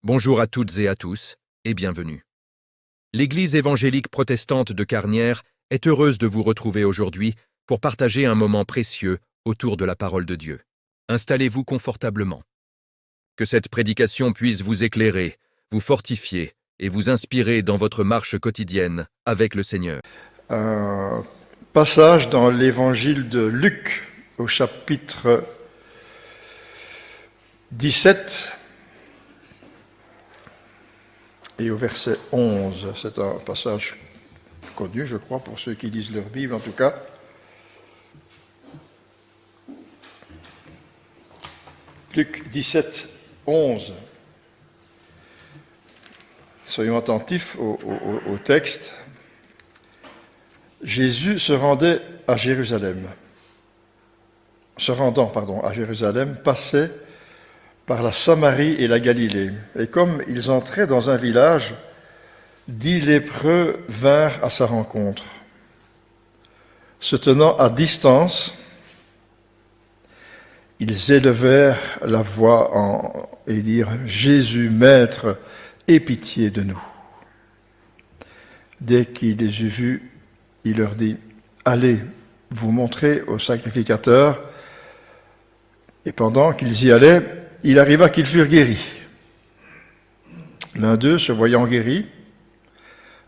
Bonjour à toutes et à tous, et bienvenue. L'Église évangélique protestante de Carnières est heureuse de vous retrouver aujourd'hui pour partager un moment précieux autour de la parole de Dieu. Installez-vous confortablement. Que cette prédication puisse vous éclairer, vous fortifier et vous inspirer dans votre marche quotidienne avec le Seigneur. Un passage dans l'évangile de Luc au chapitre 17 et au verset 11. C'est un passage connu, je crois, pour ceux qui lisent leur Bible en tout cas. Luc 17, 11. Soyons attentifs au texte. Jésus se rendant à Jérusalem, passait par la Samarie et la Galilée. Et comme ils entraient dans un village, 10 lépreux vinrent à sa rencontre. Se tenant à distance, ils élevèrent la voix et dirent « Jésus, Maître, aie pitié de nous ». Dès qu'il les eut vus, il leur dit « Allez, vous montrer au sacrificateur ». Et pendant qu'ils y allaient, il arriva qu'ils furent guéris. L'un d'eux, se voyant guéri,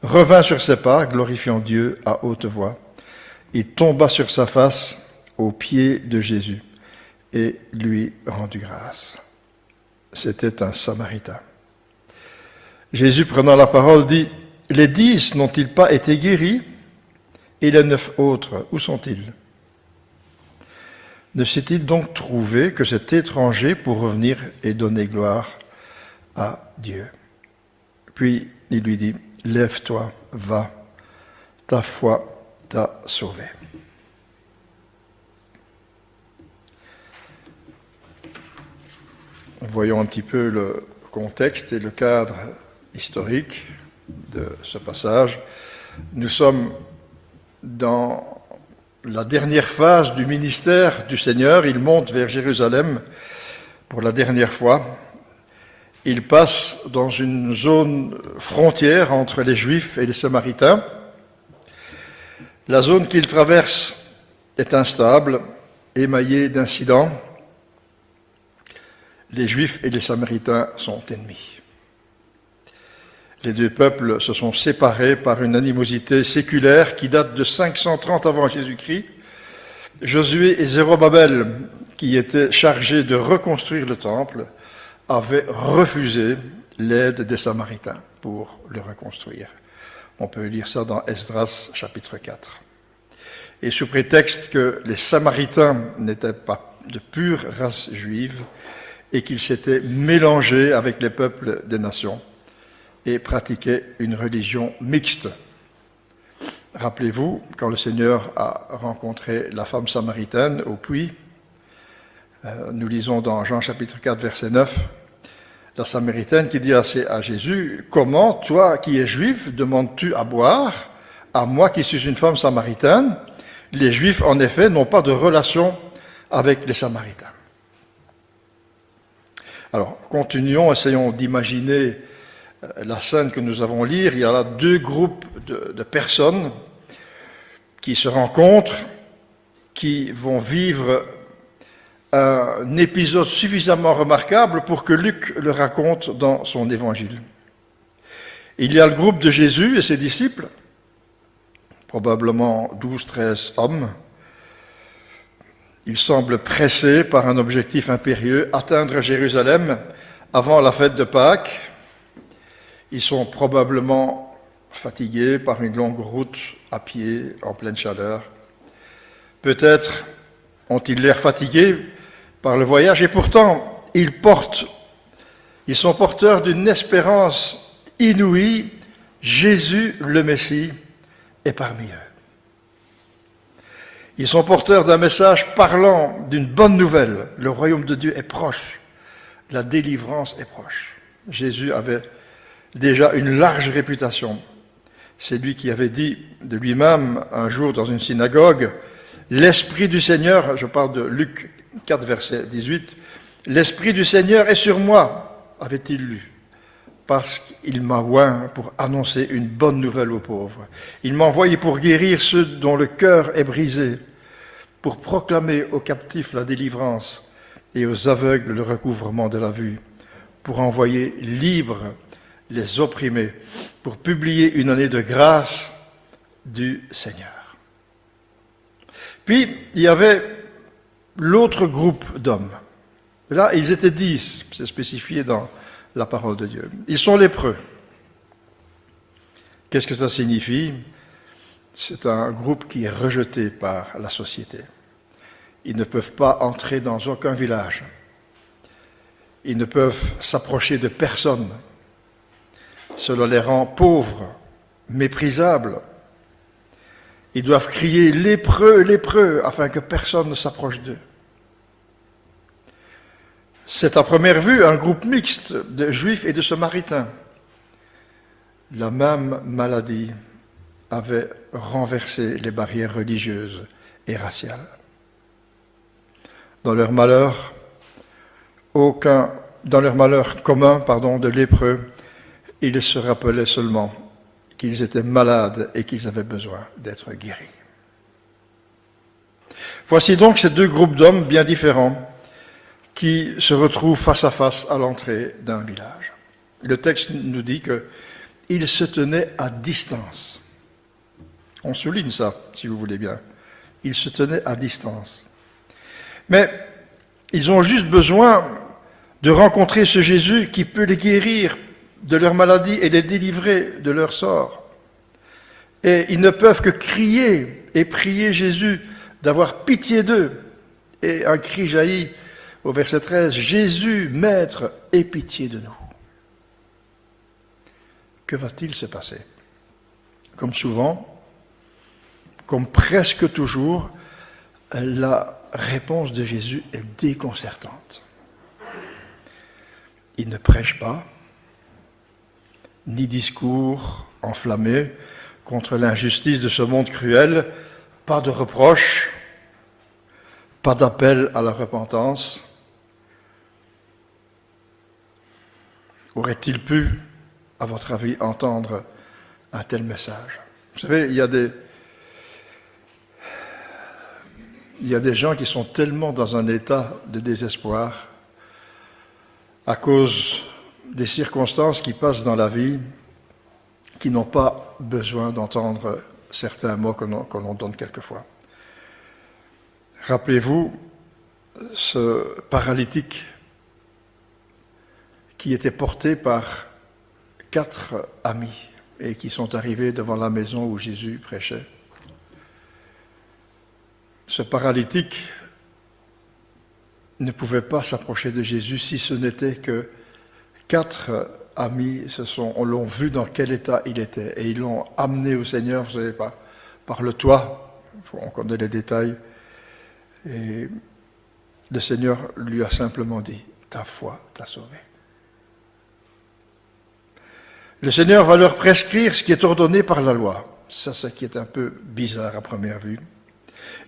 revint sur ses pas, glorifiant Dieu à haute voix. Il tomba sur sa face aux pieds de Jésus et lui rendit grâce. C'était un Samaritain. Jésus, prenant la parole, dit « Les 10 n'ont-ils pas été guéris? Et les 9 autres, où sont-ils? Ne s'est-il donc trouvé que cet étranger pour revenir et donner gloire à Dieu? » Puis il lui dit, « Lève-toi, va, ta foi t'a sauvé. » Voyons un petit peu le contexte et le cadre historique de ce passage. Nous sommes dans la dernière phase du ministère du Seigneur. Il monte vers Jérusalem pour la dernière fois. Il passe dans une zone frontière entre les Juifs et les Samaritains. La zone qu'il traverse est instable, émaillée d'incidents. Les Juifs et les Samaritains sont ennemis. Les deux peuples se sont séparés par une animosité séculaire qui date de 530 avant Jésus-Christ. Josué et Zérobabel, qui étaient chargés de reconstruire le temple, avaient refusé l'aide des Samaritains pour le reconstruire. On peut lire ça dans Esdras, chapitre 4. Et sous prétexte que les Samaritains n'étaient pas de pure race juive et qu'ils s'étaient mélangés avec les peuples des nations, et pratiquaient une religion mixte. Rappelez-vous, quand le Seigneur a rencontré la femme samaritaine au puits, nous lisons dans Jean chapitre 4, verset 9, la Samaritaine qui dit à Jésus, « Comment, toi qui es juif, demandes-tu à boire, à moi qui suis une femme samaritaine? Les Juifs, en effet, n'ont pas de relation avec les Samaritains. » Alors, continuons, essayons d'imaginer la scène que nous avons lire. Il y a là deux groupes de personnes qui se rencontrent, qui vont vivre un épisode suffisamment remarquable pour que Luc le raconte dans son évangile. Il y a le groupe de Jésus et ses disciples, probablement 12-13 hommes. Ils semblent pressés par un objectif impérieux, atteindre Jérusalem avant la fête de Pâques. Ils sont probablement fatigués par une longue route à pied en pleine chaleur. Peut-être ont-ils l'air fatigués par le voyage et pourtant ils sont porteurs d'une espérance inouïe. Jésus, le Messie, est parmi eux. Ils sont porteurs d'un message parlant d'une bonne nouvelle. Le royaume de Dieu est proche. La délivrance est proche. Jésus avait déjà une large réputation. C'est lui qui avait dit de lui-même un jour dans une synagogue, « L'Esprit du Seigneur », je parle de Luc 4, verset 18, « L'Esprit du Seigneur est sur moi », avait-il lu. parce qu'il m'a oint pour annoncer une bonne nouvelle aux pauvres. Il m'a envoyé pour guérir ceux dont le cœur est brisé, pour proclamer aux captifs la délivrance et aux aveugles le recouvrement de la vue, pour envoyer libres les opprimés, pour publier une année de grâce du Seigneur. Puis, il y avait l'autre groupe d'hommes. Là, ils étaient 10, c'est spécifié dans la parole de Dieu. Ils sont lépreux. Qu'est-ce que ça signifie? C'est un groupe qui est rejeté par la société. Ils ne peuvent pas entrer dans aucun village. Ils ne peuvent s'approcher de personne. Cela les rend pauvres, méprisables. Ils doivent crier « lépreux, lépreux » afin que personne ne s'approche d'eux. C'est à première vue un groupe mixte de Juifs et de Samaritains. La même maladie avait renversé les barrières religieuses et raciales. Dans leur malheur commun de lépreux, ils se rappelaient seulement qu'ils étaient malades et qu'ils avaient besoin d'être guéris. Voici donc ces deux groupes d'hommes bien différents qui se retrouvent face à face à l'entrée d'un village. Le texte nous dit qu'ils se tenaient à distance. On souligne ça, si vous voulez bien. Ils se tenaient à distance. Mais ils ont juste besoin de rencontrer ce Jésus qui peut les guérir de leur maladie et les délivrer de leur sort. Et ils ne peuvent que crier et prier Jésus d'avoir pitié d'eux. Et un cri jaillit au verset 13, « Jésus, Maître, aie pitié de nous. » Que va-t-il se passer? Comme souvent, comme presque toujours, la réponse de Jésus est déconcertante. Il ne prêche pas, ni discours enflammé contre l'injustice de ce monde cruel, pas de reproche, pas d'appel à la repentance. Aurait-il pu, à votre avis, entendre un tel message? Vous savez, il y a des gens qui sont tellement dans un état de désespoir à cause des circonstances qui passent dans la vie, qui n'ont pas besoin d'entendre certains mots qu'on donne quelquefois. Rappelez-vous ce paralytique qui était porté par 4 amis et qui sont arrivés devant la maison où Jésus prêchait. Ce paralytique ne pouvait pas s'approcher de Jésus si ce n'était que 4 amis l'ont vu dans quel état il était et ils l'ont amené au Seigneur, vous savez, par le toit, on connaît les détails, et le Seigneur lui a simplement dit « Ta foi t'a sauvé ». Le Seigneur va leur prescrire ce qui est ordonné par la loi. Ça, ce qui est un peu bizarre à première vue.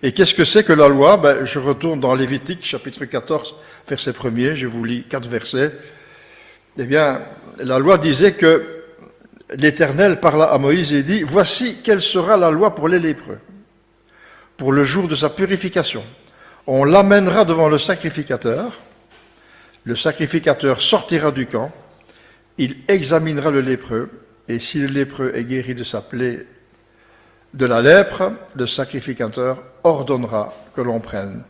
Et qu'est-ce que c'est que la loi? Je retourne dans Lévitique, chapitre 14, verset 1er, je vous lis 4 versets. Eh bien, la loi disait que l'Éternel parla à Moïse et dit « Voici quelle sera la loi pour les lépreux, pour le jour de sa purification. On l'amènera devant le sacrificateur sortira du camp, il examinera le lépreux, et si le lépreux est guéri de sa plaie de la lèpre, le sacrificateur ordonnera que l'on prenne,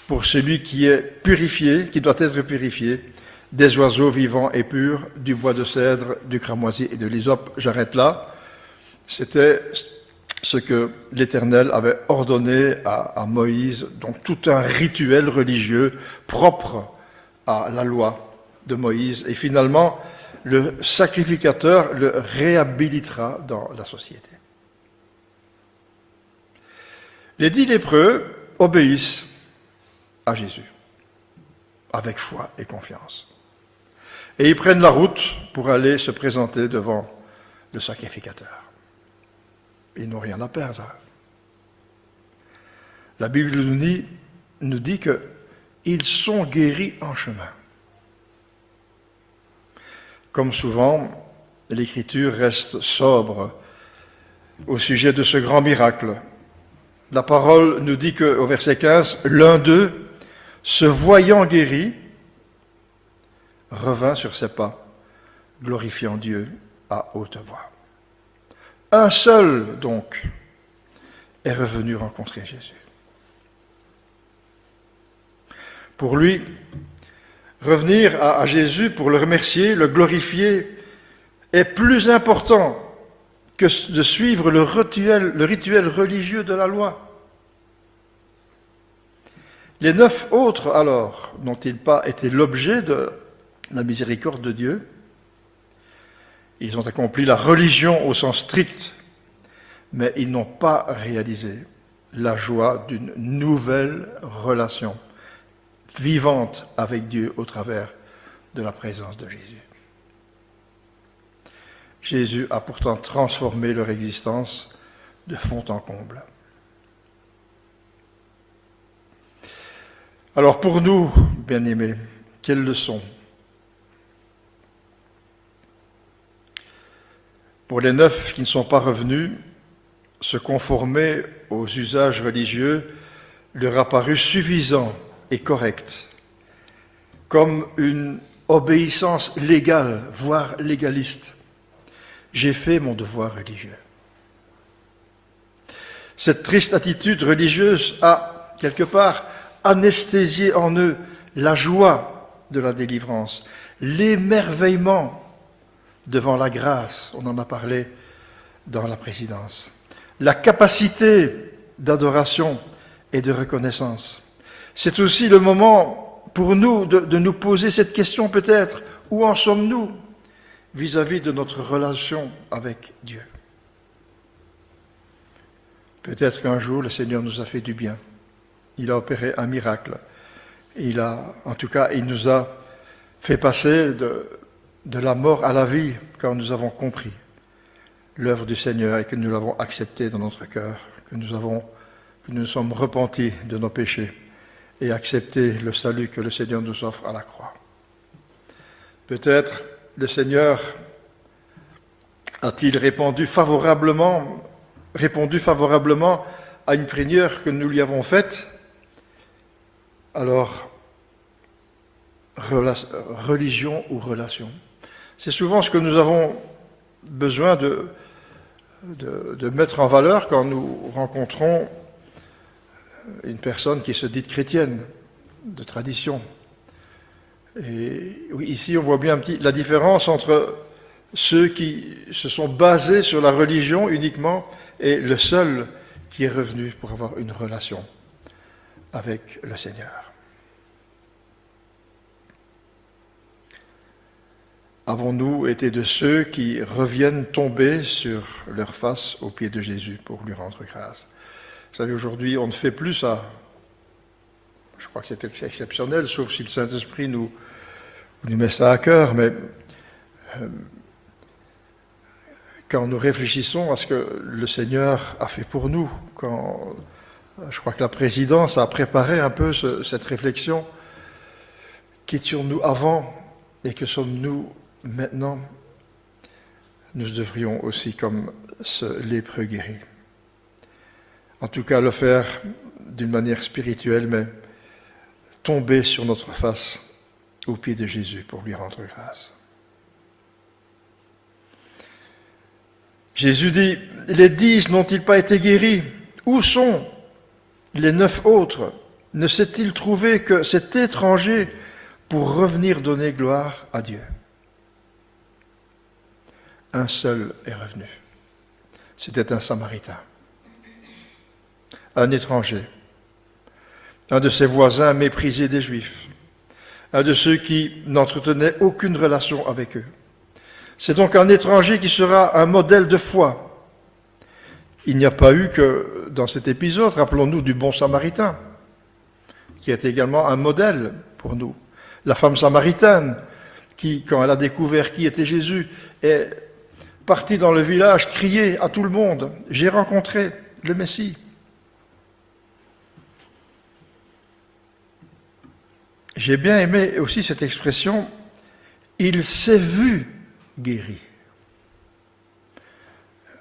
pour celui qui est purifié, qui doit être purifié, des oiseaux vivants et purs, du bois de cèdre, du cramoisi et de l'hysope. J'arrête là. C'était ce que l'Éternel avait ordonné à Moïse, donc tout un rituel religieux propre à la loi de Moïse. Et finalement, le sacrificateur le réhabilitera dans la société. Les 10 lépreux obéissent à Jésus, avec foi et confiance. Et ils prennent la route pour aller se présenter devant le sacrificateur. Ils n'ont rien à perdre. La Bible nous dit qu'ils sont guéris en chemin. Comme souvent, l'Écriture reste sobre au sujet de ce grand miracle. La parole nous dit qu'au verset 15, l'un d'eux, se voyant guéri, revint sur ses pas, glorifiant Dieu à haute voix. Un seul, donc, est revenu rencontrer Jésus. Pour lui, revenir à Jésus pour le remercier, le glorifier, est plus important que de suivre le rituel religieux de la loi. Les 9 autres, alors, n'ont-ils pas été l'objet de la miséricorde de Dieu? Ils ont accompli la religion au sens strict, mais ils n'ont pas réalisé la joie d'une nouvelle relation vivante avec Dieu au travers de la présence de Jésus. Jésus a pourtant transformé leur existence de fond en comble. Alors pour nous, bien-aimés, quelle leçon? Pour les 9 qui ne sont pas revenus, se conformer aux usages religieux leur a paru suffisant et correct, comme une obéissance légale, voire légaliste. J'ai fait mon devoir religieux. Cette triste attitude religieuse a, quelque part, anesthésié en eux la joie de la délivrance, l'émerveillement devant la grâce, on en a parlé dans la présidence, la capacité d'adoration et de reconnaissance. C'est aussi le moment pour nous de nous poser cette question peut-être, où en sommes-nous vis-à-vis de notre relation avec Dieu? Peut-être qu'un jour le Seigneur nous a fait du bien. Il a opéré un miracle. Il nous a fait passer de la mort à la vie quand nous avons compris l'œuvre du Seigneur et que nous l'avons accepté dans notre cœur, que nous sommes repentis de nos péchés et accepté le salut que le Seigneur nous offre à la croix. Peut-être le Seigneur a-t-il répondu favorablement à une prière que nous lui avons faite. Alors, religion ou relation, c'est souvent ce que nous avons besoin de mettre en valeur quand nous rencontrons une personne qui se dit chrétienne, de tradition. Et oui, ici, on voit bien la différence entre ceux qui se sont basés sur la religion uniquement et le seul qui est revenu pour avoir une relation avec le Seigneur. Avons-nous été de ceux qui reviennent tomber sur leur face aux pieds de Jésus pour lui rendre grâce? Vous savez, aujourd'hui, on ne fait plus ça. Je crois que c'est exceptionnel, sauf si le Saint-Esprit nous met ça à cœur, mais quand nous réfléchissons à ce que le Seigneur a fait pour nous, je crois que la présidence a préparé un peu cette réflexion. Qu'étions-nous avant et que sommes-nous maintenant? Nous devrions aussi, comme ce lépreux guéri, en tout cas le faire d'une manière spirituelle, mais tomber sur notre face aux pieds de Jésus pour lui rendre grâce. Jésus dit, les 10 n'ont-ils pas été guéris? Où sont les 9 autres? Ne s'est-il trouvé que cet étranger pour revenir donner gloire à Dieu? Un seul est revenu. C'était un Samaritain, un étranger, un de ses voisins méprisés des Juifs, un de ceux qui n'entretenaient aucune relation avec eux. C'est donc un étranger qui sera un modèle de foi. Il n'y a pas eu que, dans cet épisode, rappelons-nous du bon Samaritain, qui est également un modèle pour nous. La femme samaritaine, qui, quand elle a découvert qui était Jésus, est partie dans le village crier à tout le monde, « J'ai rencontré le Messie ». J'ai bien aimé aussi cette expression, « Il s'est vu guéri.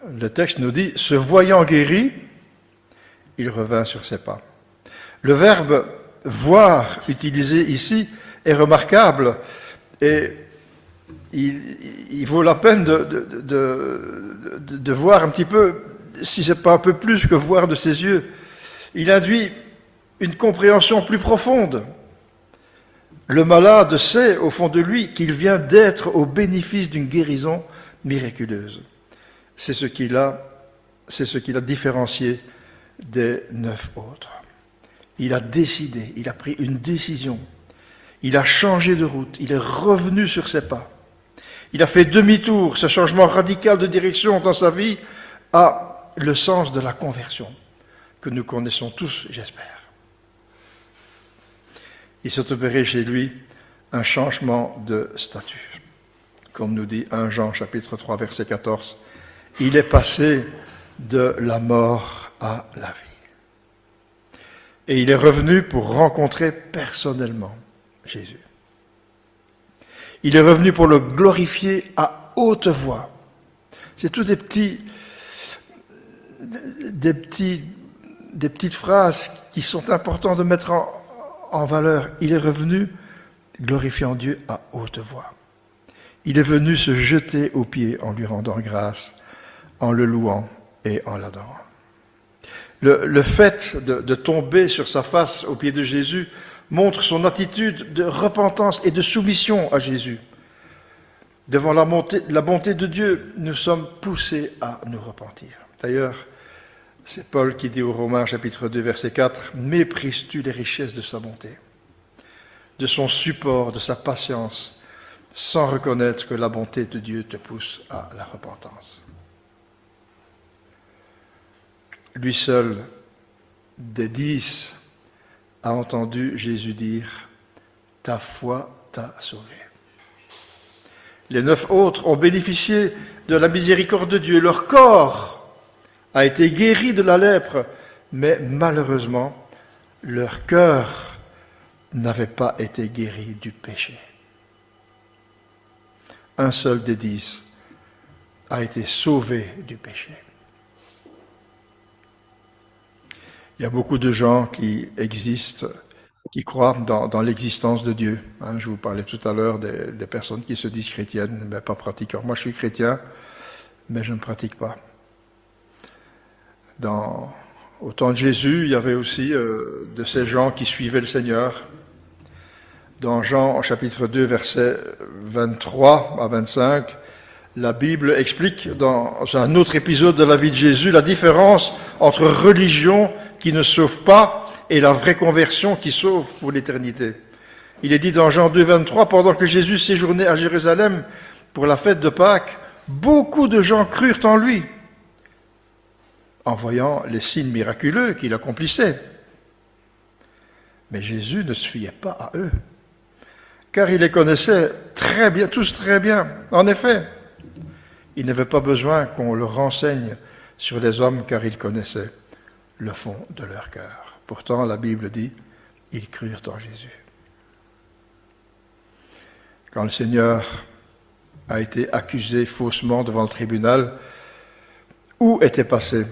Le texte nous dit, se voyant guéri, il revint sur ses pas. Le verbe voir utilisé ici est remarquable et il vaut la peine de voir un petit peu, si ce n'est pas un peu plus que voir de ses yeux. Il induit une compréhension plus profonde. Le malade sait au fond de lui qu'il vient d'être au bénéfice d'une guérison miraculeuse. C'est ce qui l'a différencié des 9 autres. Il a décidé, il a pris une décision. Il a changé de route, il est revenu sur ses pas. Il a fait demi-tour. Ce changement radical de direction dans sa vie a le sens de la conversion, que nous connaissons tous, j'espère. Il s'est opéré chez lui un changement de statut. Comme nous dit 1 Jean chapitre 3 verset 14, il est passé de la mort à la vie. Et il est revenu pour rencontrer personnellement Jésus. Il est revenu pour le glorifier à haute voix. C'est tout des petites phrases qui sont importantes de mettre en valeur. Il est revenu glorifiant Dieu à haute voix. Il est venu se jeter aux pieds en lui rendant grâce, en le louant et en l'adorant. Le fait de tomber sur sa face aux pieds de Jésus montre son attitude de repentance et de soumission à Jésus. Devant la bonté de Dieu, nous sommes poussés à nous repentir. D'ailleurs, c'est Paul qui dit aux Romains, chapitre 2, verset 4, « Méprises-tu les richesses de sa bonté, de son support, de sa patience, sans reconnaître que la bonté de Dieu te pousse à la repentance. » Lui seul, des 10, a entendu Jésus dire « Ta foi t'a sauvé ». Les 9 autres ont bénéficié de la miséricorde de Dieu. Leur corps a été guéri de la lèpre, mais malheureusement, leur cœur n'avait pas été guéri du péché. Un seul des 10 a été sauvé du péché. Il y a beaucoup de gens qui existent, qui croient dans l'existence de Dieu. Je vous parlais tout à l'heure des personnes qui se disent chrétiennes, mais pas pratiquantes. Moi, je suis chrétien, mais je ne pratique pas. Au temps de Jésus, il y avait aussi de ces gens qui suivaient le Seigneur. Dans Jean, chapitre 2, versets 23 à 25, la Bible explique dans un autre épisode de la vie de Jésus la différence entre religion qui ne sauve pas et la vraie conversion qui sauve pour l'éternité. Il est dit dans Jean 2, 23, pendant que Jésus séjournait à Jérusalem pour la fête de Pâques, beaucoup de gens crurent en lui, en voyant les signes miraculeux qu'il accomplissait. Mais Jésus ne se fiait pas à eux, car il les connaissait très bien, tous très bien. En effet, il n'avait pas besoin qu'on le renseigne sur les hommes, car il connaissait le fond de leur cœur. Pourtant, la Bible dit, ils crurent en Jésus. Quand le Seigneur a été accusé faussement devant le tribunal, où étaient passés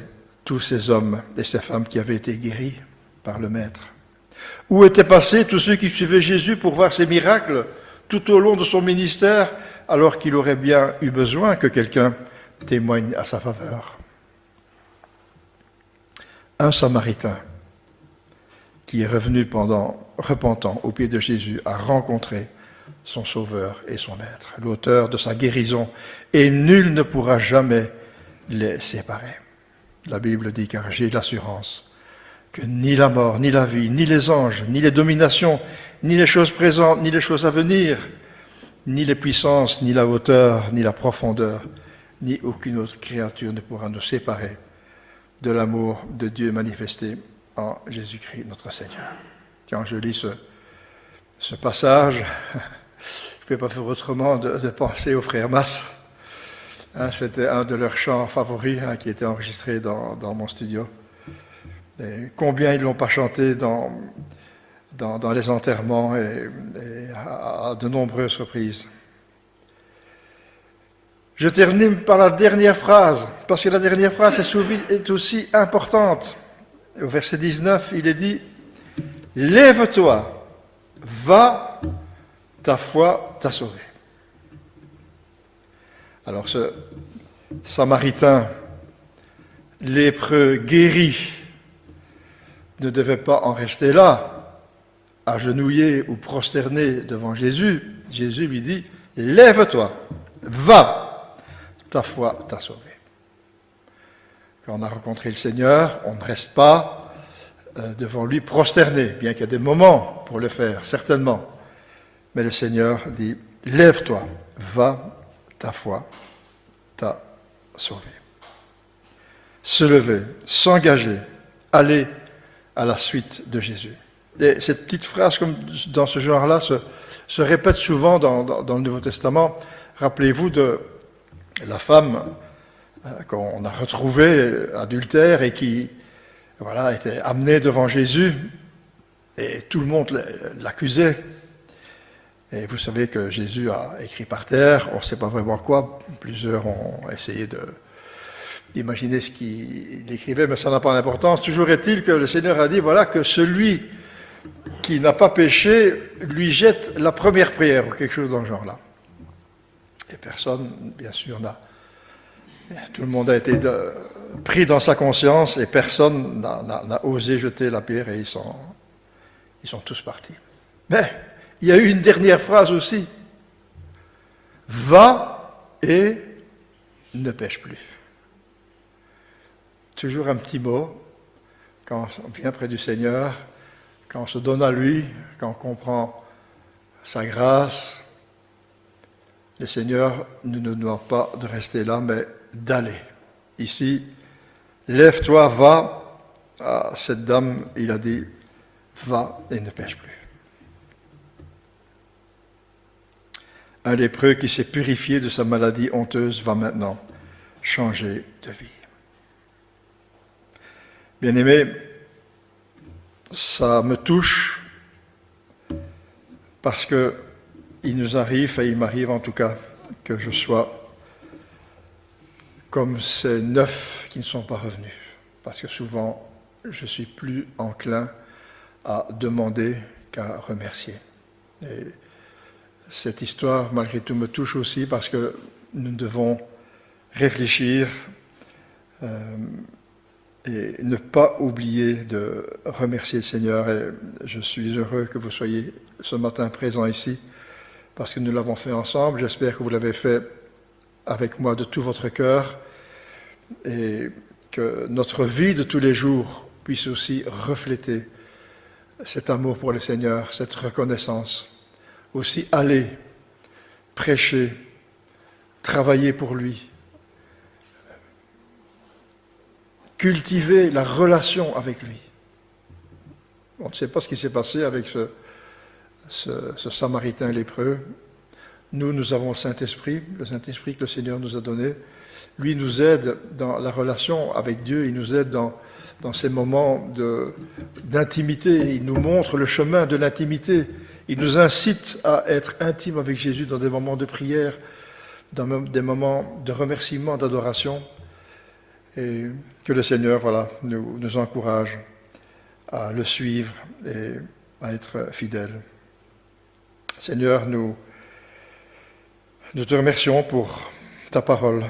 tous ces hommes et ces femmes qui avaient été guéris par le Maître? Où étaient passés tous ceux qui suivaient Jésus pour voir ses miracles tout au long de son ministère, alors qu'il aurait bien eu besoin que quelqu'un témoigne à sa faveur? Un Samaritain qui est revenu repentant aux pieds de Jésus a rencontré son Sauveur et son Maître, l'auteur de sa guérison, et nul ne pourra jamais les séparer. La Bible dit, car j'ai l'assurance que ni la mort, ni la vie, ni les anges, ni les dominations, ni les choses présentes, ni les choses à venir, ni les puissances, ni la hauteur, ni la profondeur, ni aucune autre créature ne pourra nous séparer de l'amour de Dieu manifesté en Jésus-Christ notre Seigneur. Quand je lis ce passage, je ne peux pas faire autrement de penser aux frères Masse. C'était un de leurs chants favoris qui était enregistré dans mon studio. Et combien ils ne l'ont pas chanté dans les enterrements et à de nombreuses reprises. Je termine par la dernière phrase, parce que la dernière phrase est aussi importante. Au verset 19, il est dit « Lève-toi, va, ta foi t'a sauvé. » Alors ce Samaritain, lépreux guéri, ne devait pas en rester là, agenouillé ou prosterné devant Jésus. Jésus lui dit « Lève-toi, va, ta foi t'a sauvé. » Quand on a rencontré le Seigneur, on ne reste pas devant lui prosterné, bien qu'il y ait des moments pour le faire, certainement. Mais le Seigneur dit « Lève-toi, va, ta foi t'a sauvé. » Se lever, s'engager, aller à la suite de Jésus. Et cette petite phrase, comme dans ce genre-là, se répète souvent dans le Nouveau Testament. Rappelez-vous de la femme qu'on a retrouvée adultère et qui était amenée devant Jésus, et tout le monde l'accusait. Et vous savez que Jésus a écrit par terre, on ne sait pas vraiment quoi, plusieurs ont essayé d'imaginer ce qu'il écrivait, mais ça n'a pas d'importance. Toujours est-il que le Seigneur a dit, voilà, que celui qui n'a pas péché lui jette la première prière, ou quelque chose dans ce genre-là. Et personne, bien sûr, tout le monde a été pris dans sa conscience et personne n'a osé jeter la pierre et ils sont tous partis. Mais il y a eu une dernière phrase aussi. Va et ne pêche plus. Toujours un petit mot, quand on vient près du Seigneur, quand on se donne à lui, quand on comprend sa grâce, le Seigneur ne nous demande pas de rester là, mais d'aller. Ici, lève-toi, va. À cette dame, il a dit, va et ne pêche plus. Un lépreux qui s'est purifié de sa maladie honteuse va maintenant changer de vie. Bien-aimés, ça me touche parce que il nous arrive, et il m'arrive en tout cas, que je sois comme ces 9 qui ne sont pas revenus. Parce que souvent, je suis plus enclin à demander qu'à remercier. Et cette histoire, malgré tout, me touche aussi parce que nous devons réfléchir et ne pas oublier de remercier le Seigneur. Et je suis heureux que vous soyez ce matin présents ici parce que nous l'avons fait ensemble. J'espère que vous l'avez fait avec moi de tout votre cœur et que notre vie de tous les jours puisse aussi refléter cet amour pour le Seigneur, cette reconnaissance. Aussi aller, prêcher, travailler pour lui, cultiver la relation avec lui. On ne sait pas ce qui s'est passé avec ce Samaritain lépreux. Nous avons le Saint-Esprit que le Seigneur nous a donné. Lui nous aide dans la relation avec Dieu, il nous aide dans ces moments d'intimité, il nous montre le chemin de l'intimité. Il nous incite à être intimes avec Jésus dans des moments de prière, dans des moments de remerciement, d'adoration. Et que le Seigneur nous encourage à le suivre et à être fidèles. Seigneur, nous te remercions pour ta parole.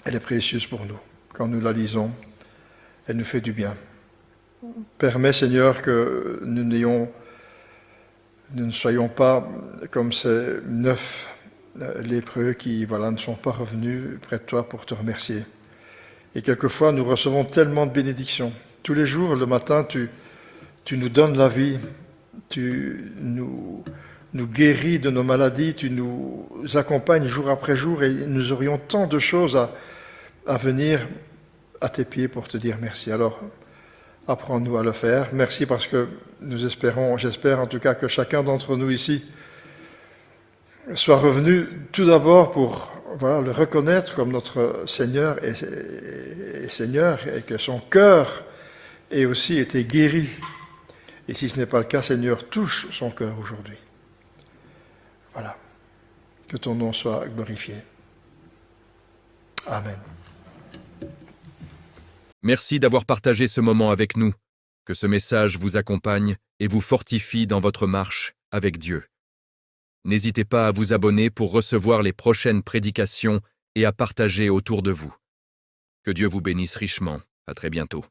Elle est précieuse pour nous. Quand nous la lisons, elle nous fait du bien. Permets, Seigneur, que nous ne soyons pas comme ces 9 lépreux qui ne sont pas revenus près de toi pour te remercier. Et quelquefois, nous recevons tellement de bénédictions. Tous les jours, le matin, tu nous donnes la vie, tu nous guéris de nos maladies, tu nous accompagnes jour après jour et nous aurions tant de choses à venir à tes pieds pour te dire merci. Alors, apprends-nous à le faire. Merci parce que j'espère en tout cas que chacun d'entre nous ici soit revenu tout d'abord pour le reconnaître comme notre Seigneur et Seigneur, et que son cœur ait aussi été guéri. Et si ce n'est pas le cas, Seigneur, touche son cœur aujourd'hui. Voilà. Que ton nom soit glorifié. Amen. Merci d'avoir partagé ce moment avec nous. Que ce message vous accompagne et vous fortifie dans votre marche avec Dieu. N'hésitez pas à vous abonner pour recevoir les prochaines prédications et à partager autour de vous. Que Dieu vous bénisse richement. À très bientôt.